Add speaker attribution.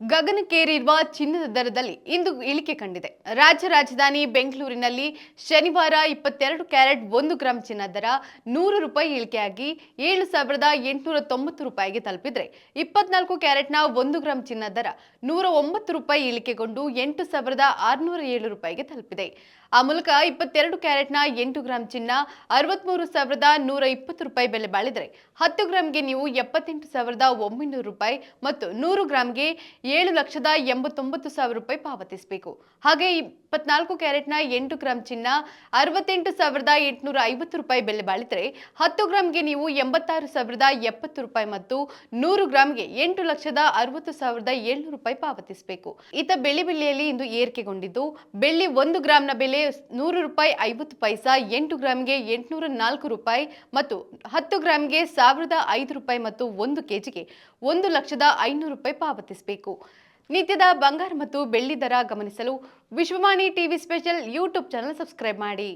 Speaker 1: ಗಗನಕ್ಕೇರಿರುವ ಚಿನ್ನದ ದರದಲ್ಲಿ ಇಂದು ಇಳಿಕೆ ಕಂಡಿದೆ. ರಾಜ್ಯ ರಾಜಧಾನಿ ಬೆಂಗಳೂರಿನಲ್ಲಿ ಶನಿವಾರ 22 ಕ್ಯಾರೆಟ್ 1 ಗ್ರಾಂ ಚಿನ್ನದ ದರ 100 ರೂಪಾಯಿ ಇಳಿಕೆಯಾಗಿ 7,890 ರೂಪಾಯಿಗೆ ತಲುಪಿದ್ರೆ 24 ಕ್ಯಾರೆಟ್ನ 1 ಗ್ರಾಂ ಚಿನ್ನದ ದರ 109 ರೂಪಾಯಿ ಇಳಿಕೆಗೊಂಡು 8,607 ರೂಪಾಯಿಗೆ ತಲುಪಿದೆ. ಆ ಮೂಲಕ 22 ಕ್ಯಾರೆಟ್ನ 8 ಗ್ರಾಂ ಚಿನ್ನ 63,120 ರೂಪಾಯಿ ಬೆಲೆ ಬಾಳಿದ್ರೆ 10 ಗ್ರಾಂಗೆ ನೀವು 78,900 ರೂಪಾಯಿ ಮತ್ತು 100 ಗ್ರಾಂಗೆ 7,89,000 ರೂಪಾಯಿ ಪಾವತಿಸಬೇಕು. ಹಾಗೆ 24 ಕ್ಯಾರೆಟ್ನ 8 ಗ್ರಾಂ ಚಿನ್ನ 68,850 ರೂಪಾಯಿ ಬೆಲೆ ಬಾಳಿದ್ರೆ 10 ಗ್ರಾಂಗೆ ನೀವು 86,070 ರೂಪಾಯಿ ಮತ್ತು 100 ಗ್ರಾಂಗೆ 8,60,700 ರೂಪಾಯಿ ಪಾವತಿಸಬೇಕು. ಇತ್ತ ಬೆಳ್ಳಿಯಲ್ಲಿ ಇಂದು ಏರಿಕೆಗೊಂಡಿದ್ದು ಬೆಳ್ಳಿ 1 ಗ್ರಾಂನ ಬೆಲೆ 100 ರೂಪಾಯಿ 50 ಪೈಸಾ, 8 ಗ್ರಾಂಗೆ 804 ರೂಪಾಯಿ ಮತ್ತು 10 ಗ್ರಾಂಗೆ 1,005 ರೂಪಾಯಿ ಮತ್ತು 1 ಕೆಜಿಗೆ 1,05,000 ರೂಪಾಯಿ ಪಾವತಿಸಬೇಕು. ನಿತ್ಯದ ಬಂಗಾರ ಮತ್ತು ಬೆಳ್ಳಿ ದರ ಗಮನಿಸಲು Vishwavani TV special YouTube channel subscribe ಮಾಡಿ.